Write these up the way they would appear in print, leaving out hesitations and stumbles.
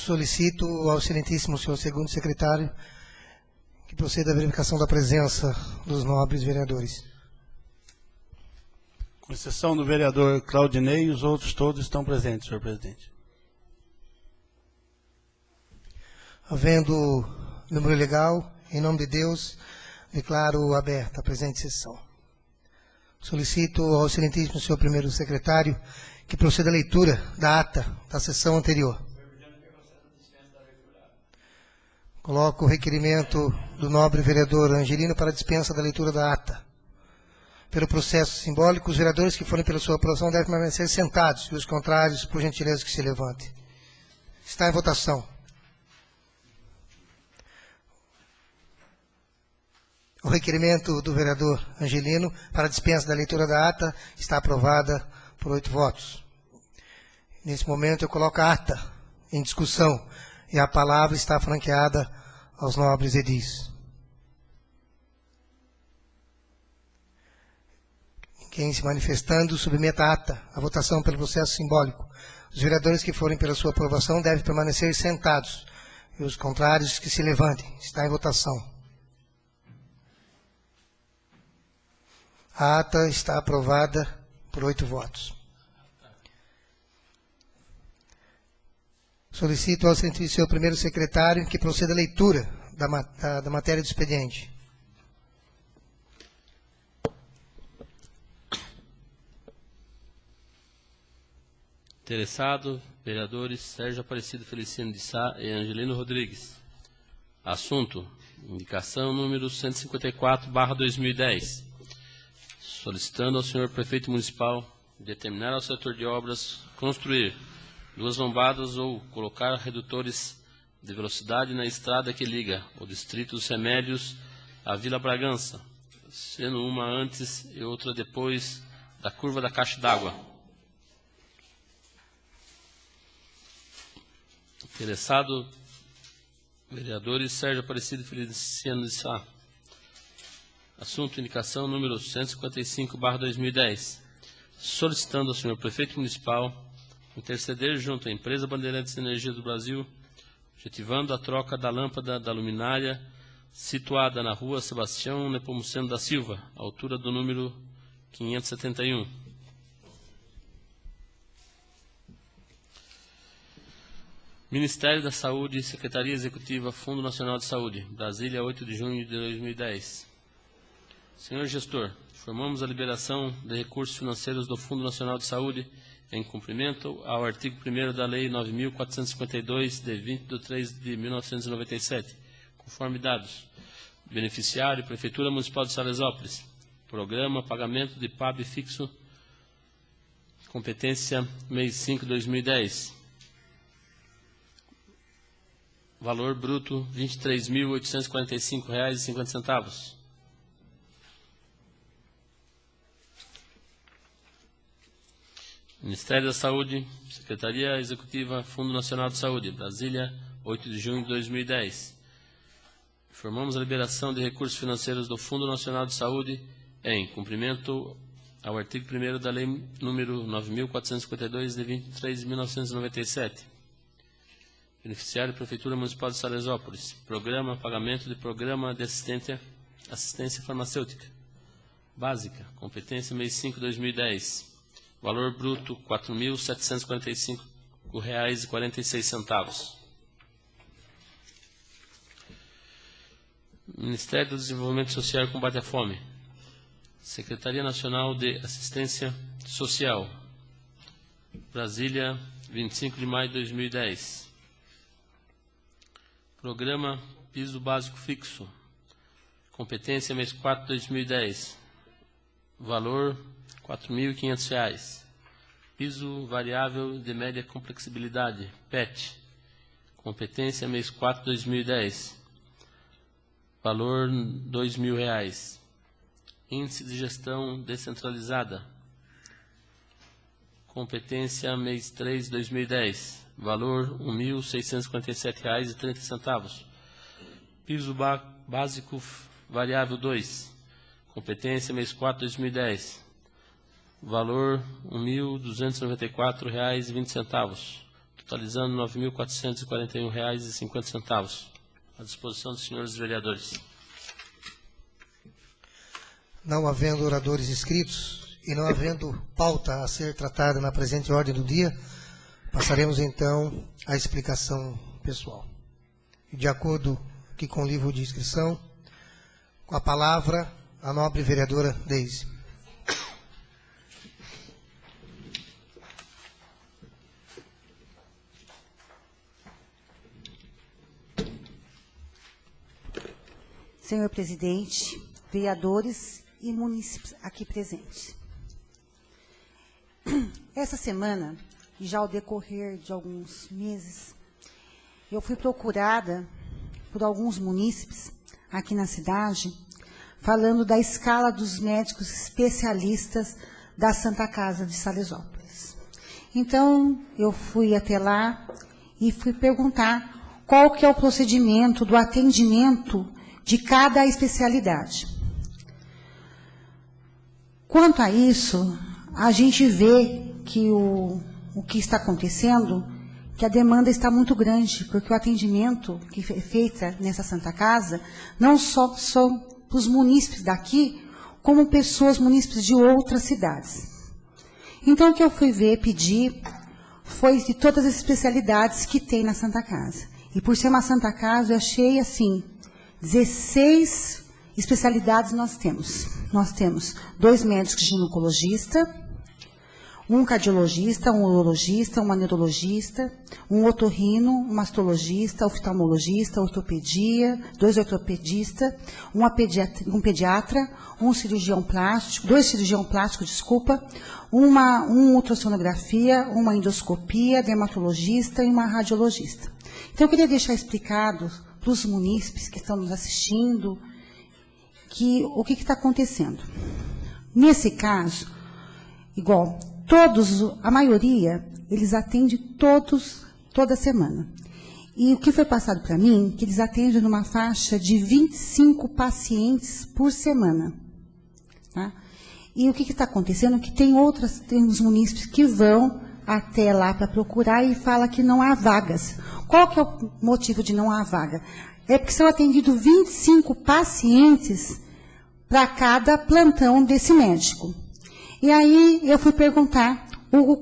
Solicito ao excelentíssimo senhor segundo secretário que proceda à verificação da presença dos nobres vereadores. Com exceção do vereador Claudinei, os outros todos estão presentes, senhor presidente. Havendo número legal, em nome de Deus, declaro aberta a presente sessão. Solicito ao excelentíssimo senhor primeiro secretário que proceda à leitura da ata da sessão anterior. Coloco o requerimento do nobre vereador Angelino para dispensa da leitura da ata. Pelo processo simbólico, os vereadores que forem pela sua aprovação devem permanecer sentados e os contrários, por gentileza, que se levantem. Está em votação. O requerimento do vereador Angelino para dispensa da leitura da ata está aprovada por 8 votos. Nesse momento, eu coloco a ata em discussão e a palavra está franqueada aos nobres edis. Quem se manifestando, submeta a ata à votação pelo processo simbólico. Os vereadores que forem pela sua aprovação devem permanecer sentados e os contrários que se levantem. Está em votação. A ata está aprovada por 8 votos. Solicito ao senhor primeiro secretário que proceda à leitura da matéria do expediente. Interessado, vereadores Sérgio Aparecido Feliciano de Sá e Angelino Rodrigues. Assunto: indicação número 154/2010. Solicitando ao senhor prefeito municipal determinar ao setor de obras construir 2 lombadas ou colocar redutores de velocidade na estrada que liga o distrito dos Remédios à Vila Bragança, sendo uma antes e outra depois da curva da caixa d'água. Interessado, vereadores Sérgio Aparecido Feliciano de Sá. Assunto: indicação número 155/2010. Solicitando ao senhor prefeito municipal interceder junto à empresa Bandeirantes de Energia do Brasil, objetivando a troca da lâmpada da luminária situada na rua Sebastião Nepomuceno da Silva, altura do número 571. Ministério da Saúde, Secretaria Executiva, Fundo Nacional de Saúde, Brasília, 8 de junho de 2010. Senhor gestor, informamos a liberação de recursos financeiros do Fundo Nacional de Saúde em cumprimento ao artigo 1º da Lei 9.452, de 20/3/1997, conforme dados. Beneficiário: Prefeitura Municipal de Salesópolis. Programa Pagamento de PAB Fixo, competência mês 5/2010. Valor bruto: R$ 23.845,50. Ministério da Saúde, Secretaria Executiva, Fundo Nacional de Saúde, Brasília, 8 de junho de 2010. Informamos a liberação de recursos financeiros do Fundo Nacional de Saúde em cumprimento ao artigo 1º da Lei nº 9.452, de 23/1997. Beneficiário: Prefeitura Municipal de Salesópolis. Programa Pagamento de Programa de Assistência Farmacêutica Básica, competência mês 5/2010. Valor bruto: R$ 4.745,46. Ministério do Desenvolvimento Social e Combate à Fome. Secretaria Nacional de Assistência Social. Brasília, 25 de maio de 2010. Programa Piso Básico Fixo. Competência mês 4 de 2010. Valor: R$ 4.500. Piso Variável de Média Complexibilidade, PET. Competência mês 4 de 2010. Valor: R$ 2.000. Índice de Gestão Descentralizada. Competência mês 3 de 2010. Valor: R$ 1.647,30. Piso Básico Variável 2. Competência mês 4 de 2010. Valor: R$ 1.294,20. totalizando R$ 9.441,50. À disposição dos senhores vereadores. Não havendo oradores inscritos e não havendo pauta a ser tratada na presente ordem do dia, passaremos então à explicação pessoal. De acordo aqui com o livro de inscrição, com a palavra, a nobre vereadora Deise. Senhor presidente, vereadores e munícipes aqui presentes. Essa semana, e já ao decorrer de alguns meses, eu fui procurada por alguns munícipes aqui na cidade, falando da escala dos médicos especialistas da Santa Casa de Salesópolis. Então, eu fui até lá e fui perguntar qual que é o procedimento do atendimento de cada especialidade. Quanto a isso, a gente vê que o que está acontecendo, que a demanda está muito grande, porque o atendimento que é feito nessa Santa Casa, não só são para os munícipes daqui, como pessoas munícipes de outras cidades. Então, o que eu fui pedir, foi de todas as especialidades que tem na Santa Casa. E por ser uma Santa Casa, eu achei assim, 16 especialidades nós temos. Nós temos 2 médicos ginecologistas, um cardiologista, um urologista, uma neurologista, um otorrino, um mastologista, oftalmologista, ortopedia, 2 ortopedistas, um pediatra, um cirurgião plástico, 2 cirurgião plásticos, desculpa, uma ultrassonografia, uma endoscopia, dermatologista e uma radiologista. Então, eu queria deixar explicado para os munícipes que estão nos assistindo, que o que está acontecendo. Nesse caso, igual, a maioria, eles atendem toda semana. E o que foi passado para mim, que eles atendem numa faixa de 25 pacientes por semana. Tá? E o que está acontecendo? Que tem uns munícipes que vão até lá para procurar e fala que não há vagas. Qual que é o motivo de não há vaga? É porque são atendidos 25 pacientes para cada plantão desse médico. E aí eu fui perguntar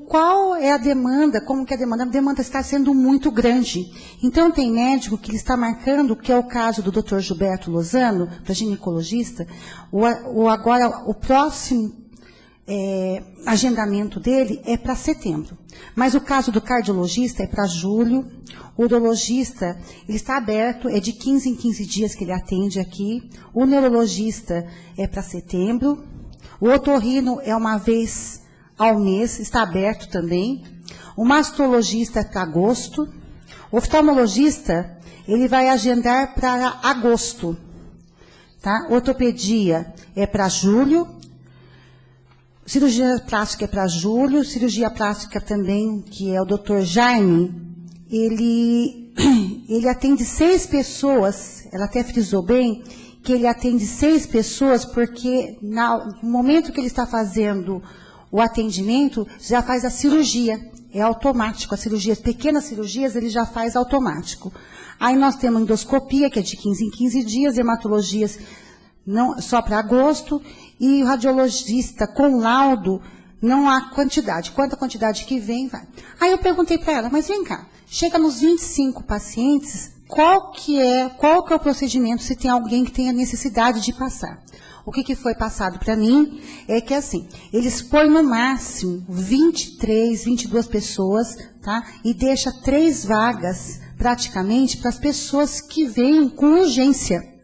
qual é a demanda, como que é a demanda? A demanda está sendo muito grande. Então tem médico que ele está marcando, que é o caso do Dr. Gilberto Lozano, para ginecologista, agora o próximo agendamento dele é para setembro. Mas o caso do cardiologista é para julho. O urologista, ele está aberto, é de 15 em 15 dias que ele atende aqui. O neurologista é para setembro. O otorrino é uma vez ao mês, está aberto também. O mastologista é para agosto. O oftalmologista, ele vai agendar para agosto. Tá? Ortopedia é para julho. Cirurgia plástica é para julho, cirurgia plástica também, que é o Dr. Jaime, ele atende 6 pessoas, ela até frisou bem, que ele atende 6 pessoas, porque no momento que ele está fazendo o atendimento, já faz a cirurgia, é automático, a cirurgia, pequenas cirurgias ele já faz automático. Aí nós temos endoscopia, que é de 15 em 15 dias, hematologias não, só para agosto, e o radiologista com laudo, não há quantidade. Quanta quantidade que vem, vai. Aí eu perguntei para ela, mas vem cá, chega nos 25 pacientes, qual que é o procedimento, se tem alguém que tenha necessidade de passar? O que foi passado para mim é que, assim, eles põem no máximo 23, 22 pessoas, tá? E deixa 3 vagas, praticamente, para as pessoas que vêm com urgência.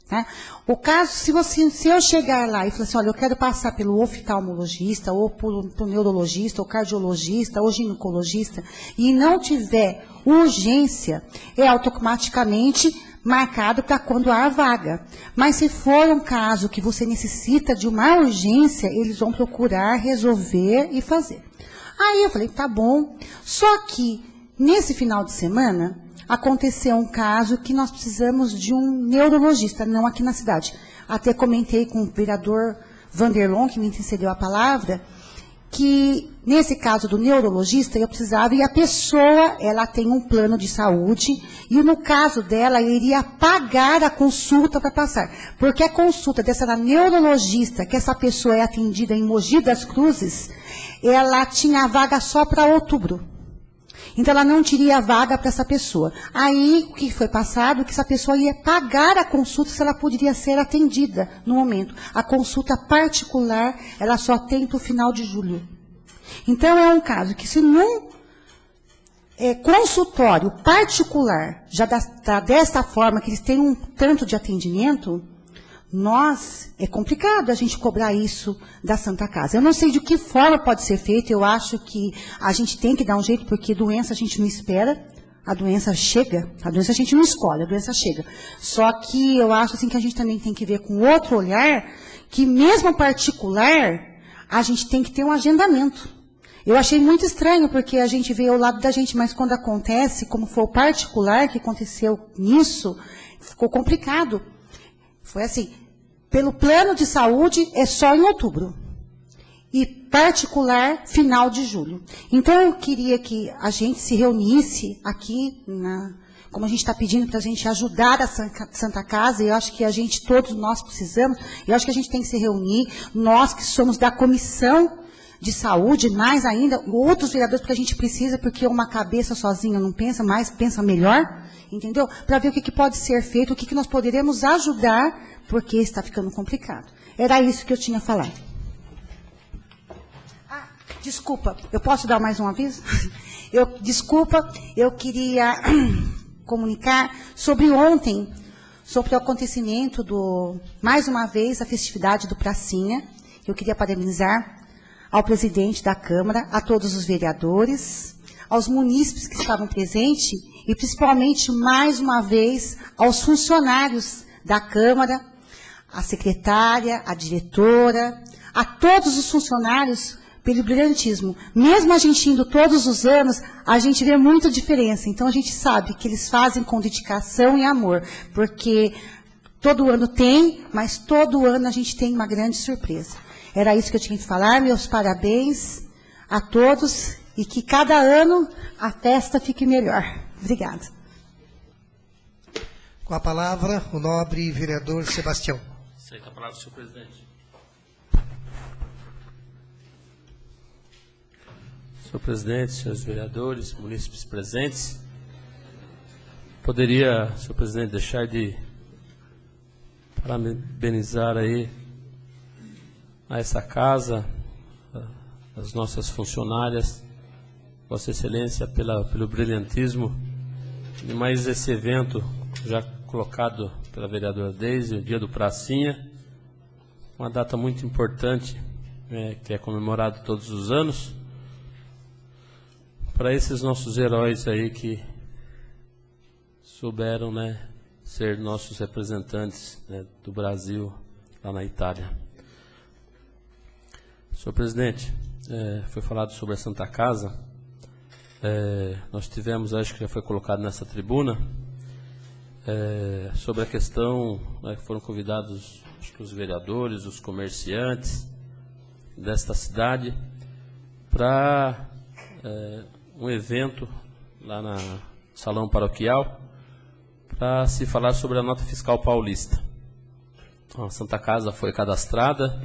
Tá? O caso, se eu chegar lá e falar assim, olha, eu quero passar pelo oftalmologista, ou por neurologista, ou cardiologista, ou ginecologista, e não tiver urgência, é automaticamente marcado para quando há vaga. Mas se for um caso que você necessita de uma urgência, eles vão procurar resolver e fazer. Aí eu falei, tá bom. Só que, nesse final de semana, aconteceu um caso que nós precisamos de um neurologista, não aqui na cidade. Até comentei com o vereador Vanderlon, que me cedeu a palavra, que, nesse caso do neurologista, eu precisava, e a pessoa, ela tem um plano de saúde, e no caso dela, eu iria pagar a consulta para passar. Porque a consulta dessa neurologista, que essa pessoa é atendida em Mogi das Cruzes, ela tinha vaga só para outubro. Então, ela não teria vaga para essa pessoa. Aí, o que foi passado? Que essa pessoa ia pagar a consulta se ela poderia ser atendida no momento. A consulta particular, ela só tem para o final de julho. Então, é um caso que se num consultório particular, já está desta forma, que eles têm um tanto de atendimento, é complicado a gente cobrar isso da Santa Casa. Eu não sei de que forma pode ser feito, eu acho que a gente tem que dar um jeito, porque doença a gente não espera, a doença chega, a doença a gente não escolhe, a doença chega. Só que eu acho assim, que a gente também tem que ver com outro olhar, que mesmo particular, a gente tem que ter um agendamento. Eu achei muito estranho, porque a gente vê ao lado da gente, mas quando acontece, como foi o particular que aconteceu nisso, ficou complicado. Foi assim, pelo plano de saúde é só em outubro. E particular, final de julho. Então, eu queria que a gente se reunisse aqui, como a gente está pedindo para a gente ajudar a Santa Casa, e eu acho que todos nós precisamos, eu acho que a gente tem que se reunir, nós que somos da comissão de saúde, mais ainda, outros vereadores, porque a gente precisa, porque uma cabeça sozinha não pensa mais, pensa melhor, entendeu? Para ver o que pode ser feito, o que nós poderemos ajudar, porque está ficando complicado. Era isso que eu tinha a falar. Desculpa, eu posso dar mais um aviso? Eu queria comunicar sobre ontem, sobre o acontecimento mais uma vez, a festividade do Pracinha. Eu queria parabenizar ao presidente da Câmara, a todos os vereadores, aos munícipes que estavam presentes e principalmente, mais uma vez, aos funcionários da Câmara, a secretária, a diretora, a todos os funcionários pelo brilhantismo. Mesmo a gente indo todos os anos, a gente vê muita diferença. Então, a gente sabe que eles fazem com dedicação e amor, porque todo ano tem, mas todo ano a gente tem uma grande surpresa. Era isso que eu tinha que falar. Meus parabéns a todos e que cada ano a festa fique melhor. Obrigada. Com a palavra, o nobre vereador Sebastião. Aceita a palavra, senhor presidente. Senhor presidente, senhores vereadores, munícipes presentes, poderia, senhor presidente, deixar de parabenizar aí a essa casa, as nossas funcionárias, Vossa Excelência, pelo brilhantismo, e mais esse evento já colocado pela vereadora Deise, o Dia do Pracinha, uma data muito importante, que é comemorado todos os anos, para esses nossos heróis aí que souberam, ser nossos representantes, do Brasil lá na Itália. Senhor presidente, foi falado sobre a Santa Casa. Nós tivemos, acho que já foi colocado nessa tribuna, sobre a questão, que foram convidados acho que os vereadores, os comerciantes desta cidade para um evento lá na Salão Paroquial para se falar sobre a nota fiscal paulista. Então, a Santa Casa foi cadastrada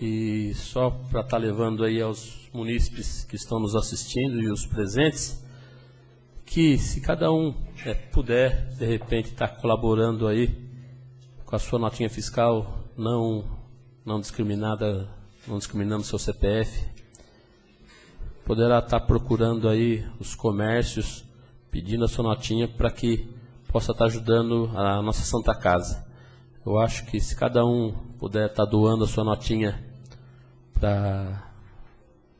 e só para estar levando aí aos munícipes que estão nos assistindo e os presentes, que se cada um puder, de repente, estar colaborando aí com a sua notinha fiscal, não discriminando seu CPF, poderá estar procurando aí os comércios, pedindo a sua notinha para que possa estar ajudando a nossa Santa Casa. Eu acho que se cada um puder estar doando a sua notinha para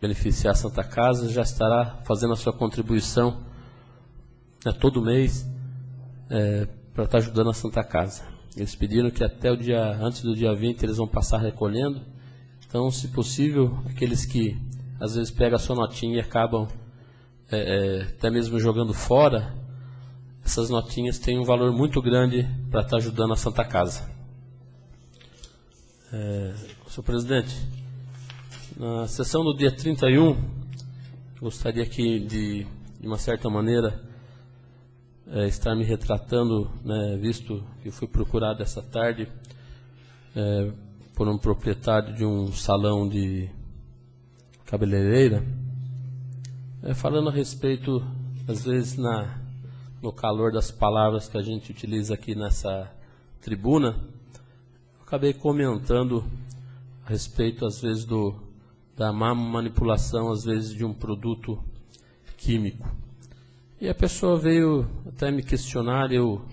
beneficiar a Santa Casa, já estará fazendo a sua contribuição todo mês para estar ajudando a Santa Casa. Eles pediram que até antes do dia 20 eles vão passar recolhendo. Então, se possível, aqueles que às vezes pegam a sua notinha e acabam até mesmo jogando fora, essas notinhas têm um valor muito grande para estar ajudando a Santa Casa. Senhor presidente, Na sessão do dia 31, gostaria aqui de uma certa maneira, estar me retratando, né, visto que fui procurado essa tarde por um proprietário de um salão de cabeleireira, falando a respeito, às vezes, no calor das palavras que a gente utiliza aqui nessa tribuna, acabei comentando a respeito, às vezes, da má manipulação, às vezes, de um produto químico. E a pessoa veio até me questionar, eu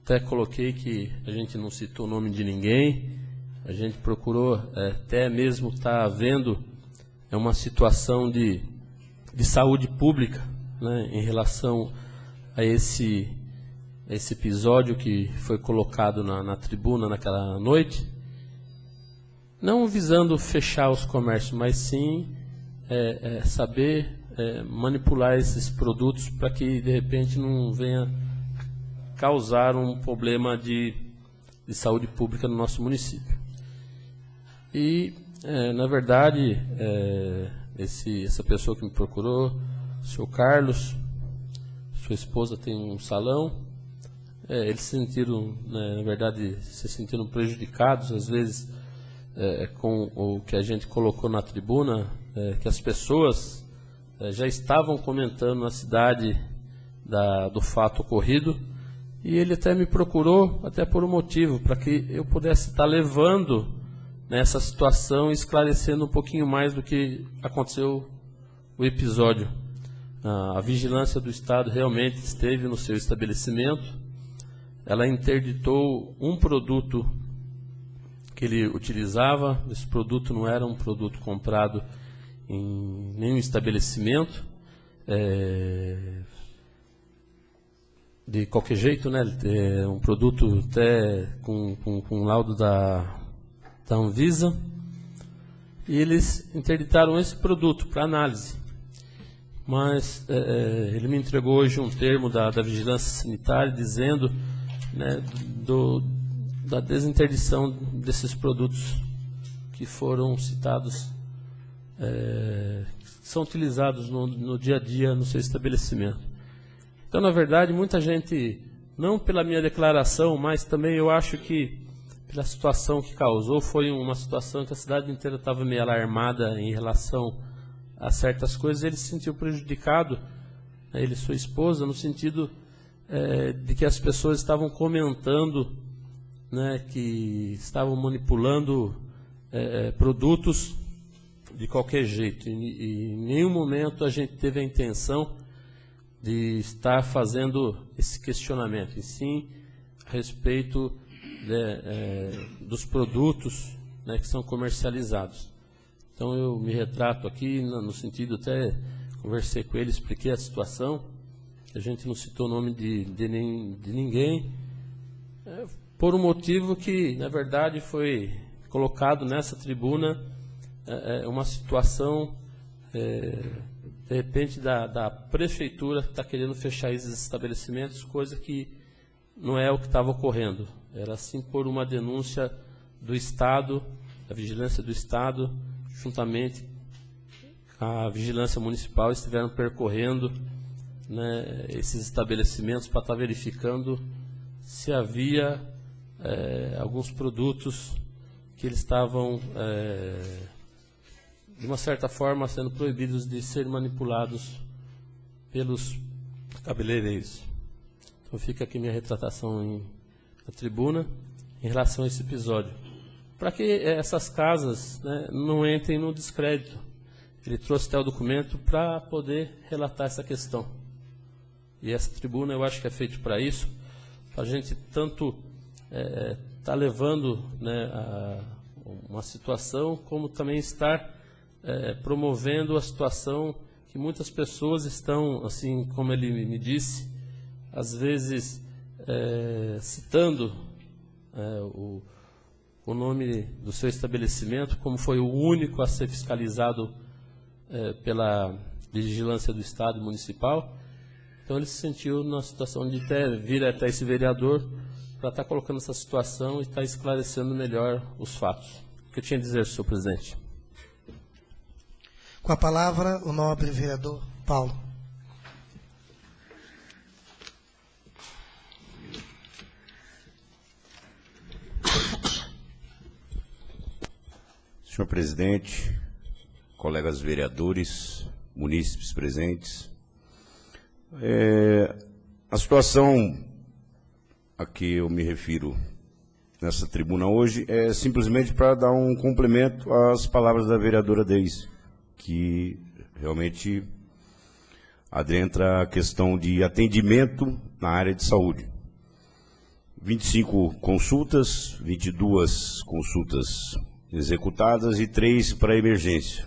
até coloquei que a gente não citou o nome de ninguém, a gente procurou até mesmo estar vendo uma situação de saúde pública, né, em relação a esse episódio que foi colocado na tribuna naquela noite, não visando fechar os comércios, mas sim saber manipular esses produtos para que de repente não venha causar um problema de saúde pública no nosso município. E na verdade essa pessoa que me procurou, o senhor Carlos, sua esposa tem um salão, eles se sentiram, na verdade, se sentiram prejudicados, às vezes, com o que a gente colocou na tribuna, que as pessoas já estavam comentando na cidade do fato ocorrido, e ele até me procurou, até por um motivo, para que eu pudesse estar levando nessa situação, esclarecendo um pouquinho mais do que aconteceu o episódio. A vigilância do Estado realmente esteve no seu estabelecimento, ela interditou um produto que ele utilizava, esse produto não era um produto comprado em nenhum estabelecimento, de qualquer jeito, né? Um produto até com laudo da Anvisa, e eles interditaram esse produto para análise. Mas ele me entregou hoje um termo da Vigilância Sanitária dizendo, né, da desinterdição desses produtos que foram citados, que são utilizados no dia a dia no seu estabelecimento. Então, na verdade, muita gente, não pela minha declaração, mas também eu acho que pela situação que causou, foi uma situação que a cidade inteira estava meio alarmada em relação a certas coisas, ele se sentiu prejudicado, ele e sua esposa, no sentido de que as pessoas estavam comentando, né, que estavam manipulando produtos de qualquer jeito. E em nenhum momento a gente teve a intenção de estar fazendo esse questionamento, e sim a respeito dos produtos, né, que são comercializados. Então eu me retrato aqui no sentido, até conversei com ele, expliquei a situação, a gente não citou o nome de ninguém, por um motivo que, na verdade, foi colocado nessa tribuna uma situação, de repente, da prefeitura que está querendo fechar esses estabelecimentos, coisa que não é o que estava ocorrendo. Era sim por uma denúncia do Estado, da Vigilância do Estado, juntamente com a Vigilância Municipal, estiveram percorrendo, né, esses estabelecimentos para estar verificando se havia alguns produtos que eles estavam, de uma certa forma, sendo proibidos de serem manipulados pelos cabeleireiros. Então fica aqui minha retratação na tribuna em relação a esse episódio, para que essas casas, né, não entrem no descrédito. Ele trouxe até o documento para poder relatar essa questão. E essa tribuna eu acho que é feita para isso, para a gente tanto estar levando, né, uma situação, como também estar promovendo a situação que muitas pessoas estão, assim como ele me disse, às vezes citando o nome do seu estabelecimento, como foi o único a ser fiscalizado pela Vigilância do Estado e Municipal. Então ele se sentiu numa situação de vir até esse vereador para estar colocando essa situação e estar esclarecendo melhor os fatos. O que eu tinha a dizer, senhor presidente? Com a palavra, o nobre vereador Paulo. Senhor presidente, colegas vereadores, munícipes presentes, a situação a que eu me refiro nessa tribuna hoje é simplesmente para dar um complemento às palavras da vereadora Deise, que realmente adentra a questão de atendimento na área de saúde. 25 consultas, 22 consultas executadas e 3 para emergência.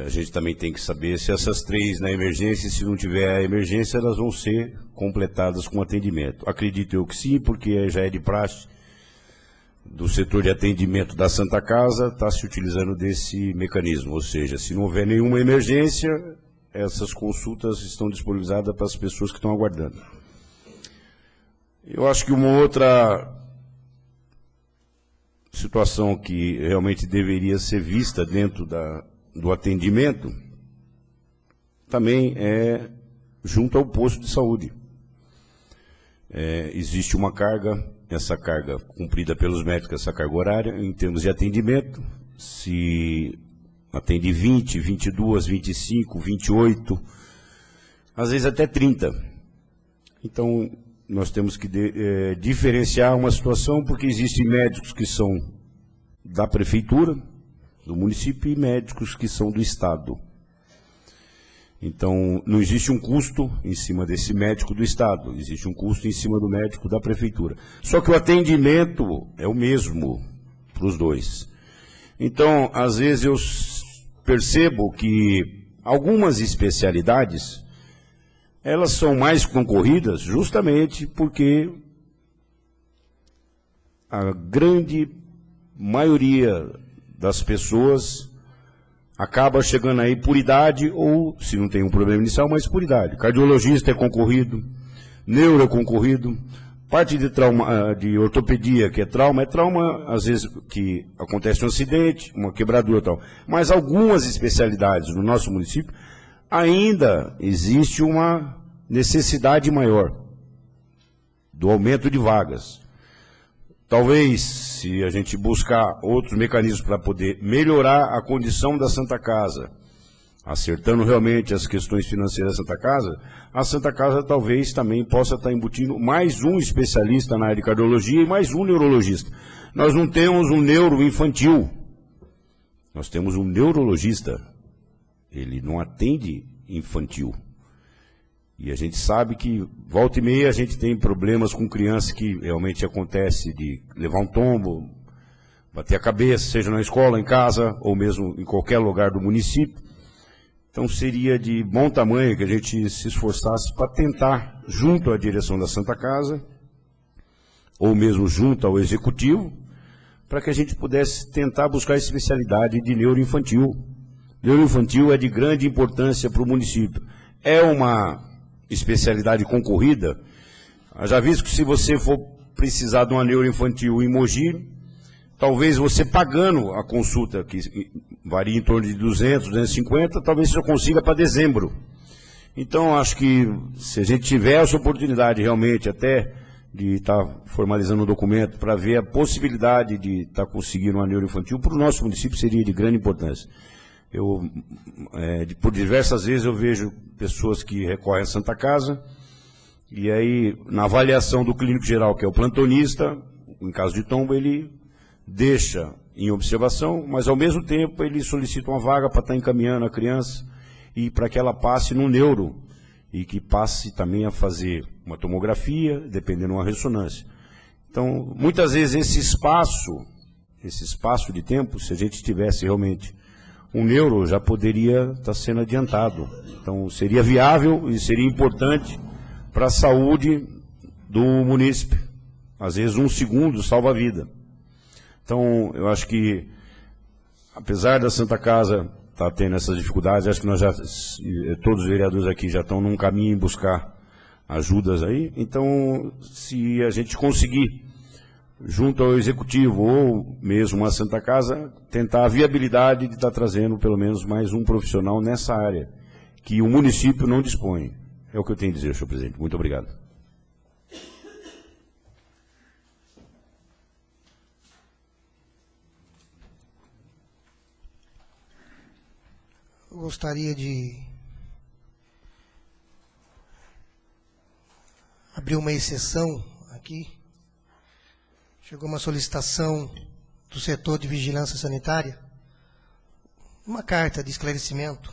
A gente também tem que saber se essas 3 na emergência, se não tiver a emergência, elas vão ser completadas com atendimento. Acredito eu que sim, porque já é de praxe do setor de atendimento da Santa Casa, está se utilizando desse mecanismo. Ou seja, se não houver nenhuma emergência, essas consultas estão disponibilizadas para as pessoas que estão aguardando. Eu acho que uma outra situação que realmente deveria ser vista dentro do atendimento também é junto ao posto de saúde. Existe uma carga, essa carga cumprida pelos médicos, essa carga horária, em termos de atendimento, se atende 20, 22, 25, 28, às vezes até 30. Então, nós temos que diferenciar uma situação, porque existem médicos que são da prefeitura, do município, e médicos que são do Estado. Então, não existe um custo em cima desse médico do Estado, existe um custo em cima do médico da prefeitura. Só que o atendimento é o mesmo para os dois. Então, às vezes eu percebo que algumas especialidades, elas são mais concorridas justamente porque a grande maioria das pessoas acaba chegando aí por idade ou, se não tem um problema inicial, mas por idade. Cardiologista é concorrido, neuro é concorrido, parte de trauma, de ortopedia, que é trauma, às vezes que acontece um acidente, uma quebradura e tal. Mas algumas especialidades no nosso município ainda existe uma necessidade maior do aumento de vagas. Talvez, se a gente buscar outros mecanismos para poder melhorar a condição da Santa Casa, acertando realmente as questões financeiras da Santa Casa, a Santa Casa talvez também possa estar embutindo mais um especialista na área de cardiologia e mais um neurologista. Nós não temos um neuro infantil, nós temos um neurologista. Ele não atende infantil. E a gente sabe que, volta e meia, a gente tem problemas com crianças que realmente acontece de levar um tombo, bater a cabeça, seja na escola, em casa, ou mesmo em qualquer lugar do município. Então seria de bom tamanho que a gente se esforçasse para tentar, junto à direção da Santa Casa, ou mesmo junto ao Executivo, para que a gente pudesse tentar buscar a especialidade de neuroinfantil. Neuroinfantil é de grande importância para o município. É uma especialidade concorrida. Já visto que se você for precisar de uma neuroinfantil em Mogi, talvez você pagando a consulta, que varia em torno de 200, 250, talvez você consiga para dezembro. Então, acho que se a gente tiver essa oportunidade realmente até de estar formalizando um documento para ver a possibilidade de estar conseguindo uma neuroinfantil, para o nosso município seria de grande importância. Por diversas vezes eu vejo pessoas que recorrem à Santa Casa, e aí, na avaliação do clínico geral, que é o plantonista, em caso de tombo, ele deixa em observação, mas ao mesmo tempo ele solicita uma vaga para estar encaminhando a criança e para que ela passe no neuro e que passe também a fazer uma tomografia, dependendo de uma ressonância. Então, muitas vezes esse espaço de tempo, se a gente tivesse realmente um neuro, já poderia estar sendo adiantado. Então, seria viável e seria importante para a saúde do munícipe. Às vezes, 1 segundo salva a vida. Então, eu acho que, apesar da Santa Casa estar tendo essas dificuldades, acho que nós já, todos os vereadores aqui já estão num caminho em buscar ajudas aí. Então, se a gente conseguir junto ao Executivo ou mesmo à Santa Casa, tentar a viabilidade de estar trazendo pelo menos mais um profissional nessa área, que o município não dispõe. É o que eu tenho a dizer, senhor presidente. Muito obrigado. Eu gostaria de abrir uma exceção aqui. Chegou uma solicitação do setor de vigilância sanitária, uma carta de esclarecimento,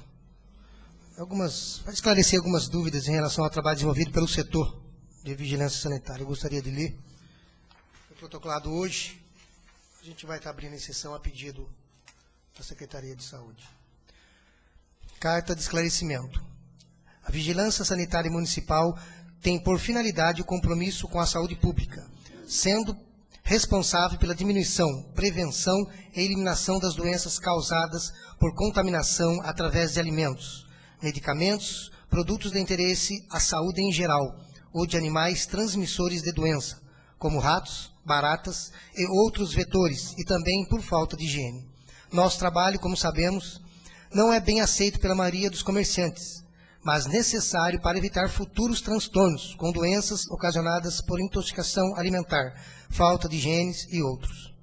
para esclarecer algumas dúvidas em relação ao trabalho desenvolvido pelo setor de vigilância sanitária. Eu gostaria de ler. Foi protocolado hoje. A gente vai estar abrindo a exceção a pedido da Secretaria de Saúde. Carta de esclarecimento. A Vigilância Sanitária Municipal tem por finalidade o compromisso com a saúde pública, sendo responsável pela diminuição, prevenção e eliminação das doenças causadas por contaminação através de alimentos, medicamentos, produtos de interesse à saúde em geral, ou de animais transmissores de doença, como ratos, baratas e outros vetores, e também por falta de higiene. Nosso trabalho, como sabemos, não é bem aceito pela maioria dos comerciantes, mas necessário para evitar futuros transtornos com doenças ocasionadas por intoxicação alimentar, falta de higiene e outros.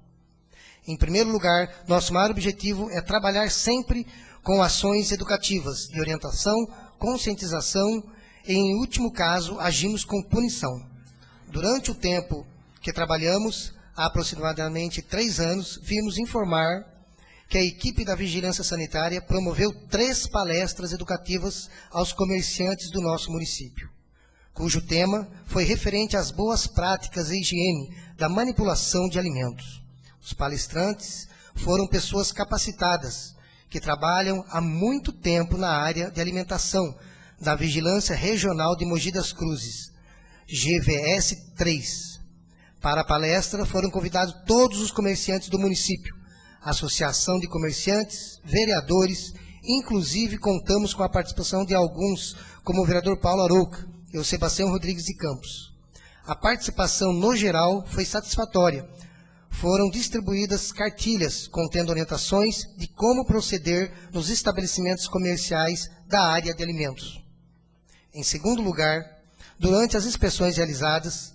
Em primeiro lugar, nosso maior objetivo é trabalhar sempre com ações educativas de orientação, conscientização e, em último caso, agimos com punição. Durante o tempo que trabalhamos, há aproximadamente 3 anos, vimos informar que a equipe da Vigilância Sanitária promoveu 3 palestras educativas aos comerciantes do nosso município, cujo tema foi referente às boas práticas e higiene da manipulação de alimentos. Os palestrantes foram pessoas capacitadas, que trabalham há muito tempo na área de alimentação da Vigilância Regional de Mogi das Cruzes, GVS 3. Para a palestra foram convidados todos os comerciantes do município, Associação de Comerciantes, vereadores, inclusive contamos com a participação de alguns, como o vereador Paulo Arouca e o Sebastião Rodrigues de Campos. A participação, no geral, foi satisfatória. Foram distribuídas cartilhas contendo orientações de como proceder nos estabelecimentos comerciais da área de alimentos. Em segundo lugar, durante as inspeções realizadas,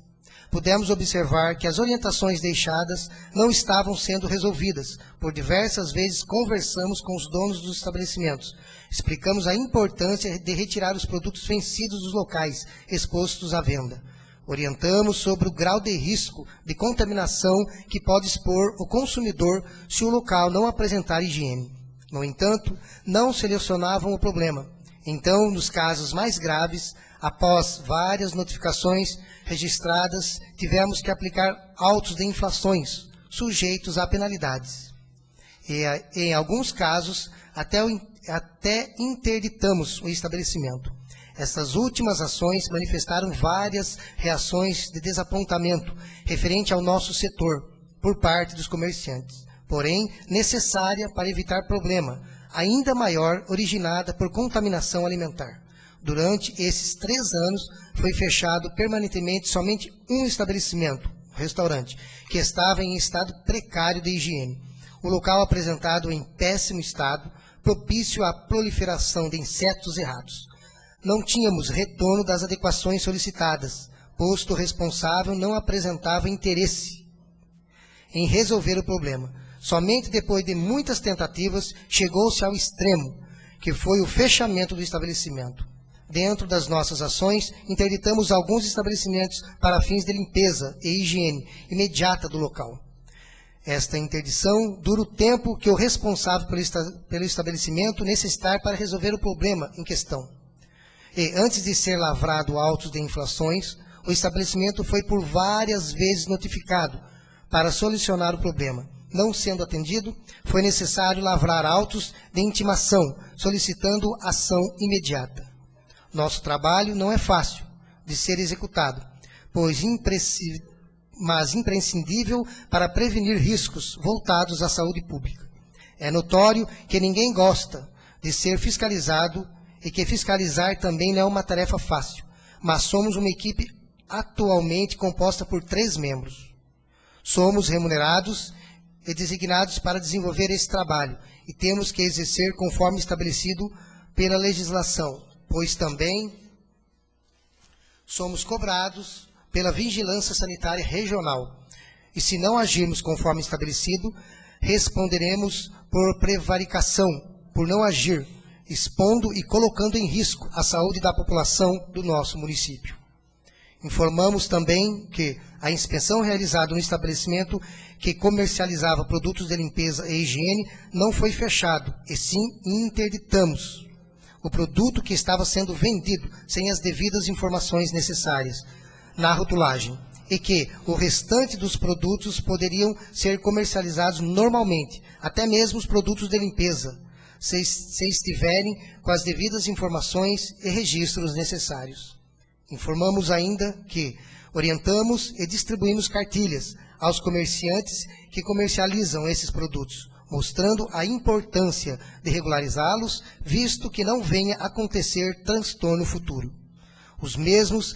pudemos observar que as orientações deixadas não estavam sendo resolvidas. Por diversas vezes conversamos com os donos dos estabelecimentos. Explicamos a importância de retirar os produtos vencidos dos locais expostos à venda. Orientamos sobre o grau de risco de contaminação que pode expor o consumidor se o local não apresentar higiene. No entanto, não solucionavam o problema. Então, nos casos mais graves, após várias notificações registradas, tivemos que aplicar autos de infrações, sujeitos a penalidades. E, em alguns casos, até interditamos o estabelecimento. Essas últimas ações manifestaram várias reações de desapontamento referente ao nosso setor, por parte dos comerciantes, porém necessária para evitar problema ainda maior originada por contaminação alimentar. Durante esses 3 anos, foi fechado permanentemente somente um estabelecimento, restaurante, que estava em estado precário de higiene. O local apresentado em péssimo estado, propício à proliferação de insetos e ratos. Não tínhamos retorno das adequações solicitadas, posto o responsável não apresentava interesse em resolver o problema. Somente depois de muitas tentativas, chegou-se ao extremo, que foi o fechamento do estabelecimento. Dentro das nossas ações, interditamos alguns estabelecimentos para fins de limpeza e higiene imediata do local. Esta interdição dura o tempo que o responsável pelo estabelecimento necessitar para resolver o problema em questão. E, antes de ser lavrado autos de infrações, o estabelecimento foi por várias vezes notificado para solucionar o problema. Não sendo atendido, foi necessário lavrar autos de intimação, solicitando ação imediata. Nosso trabalho não é fácil de ser executado, pois imprescindível para prevenir riscos voltados à saúde pública. É notório que ninguém gosta de ser fiscalizado e que fiscalizar também não é uma tarefa fácil, mas somos uma equipe atualmente composta por 3 membros. Somos remunerados e designados para desenvolver esse trabalho e temos que exercer conforme estabelecido pela legislação, pois também somos cobrados pela Vigilância Sanitária Regional. E se não agirmos conforme estabelecido, responderemos por prevaricação, por não agir, expondo e colocando em risco a saúde da população do nosso município. Informamos também que a inspeção realizada no estabelecimento que comercializava produtos de limpeza e higiene não foi fechado, e sim interditamos o produto que estava sendo vendido sem as devidas informações necessárias na rotulagem, e que o restante dos produtos poderiam ser comercializados normalmente, até mesmo os produtos de limpeza, se estiverem com as devidas informações e registros necessários. Informamos ainda que orientamos e distribuímos cartilhas aos comerciantes que comercializam esses produtos, mostrando a importância de regularizá-los, visto que não venha a acontecer transtorno futuro. Os mesmos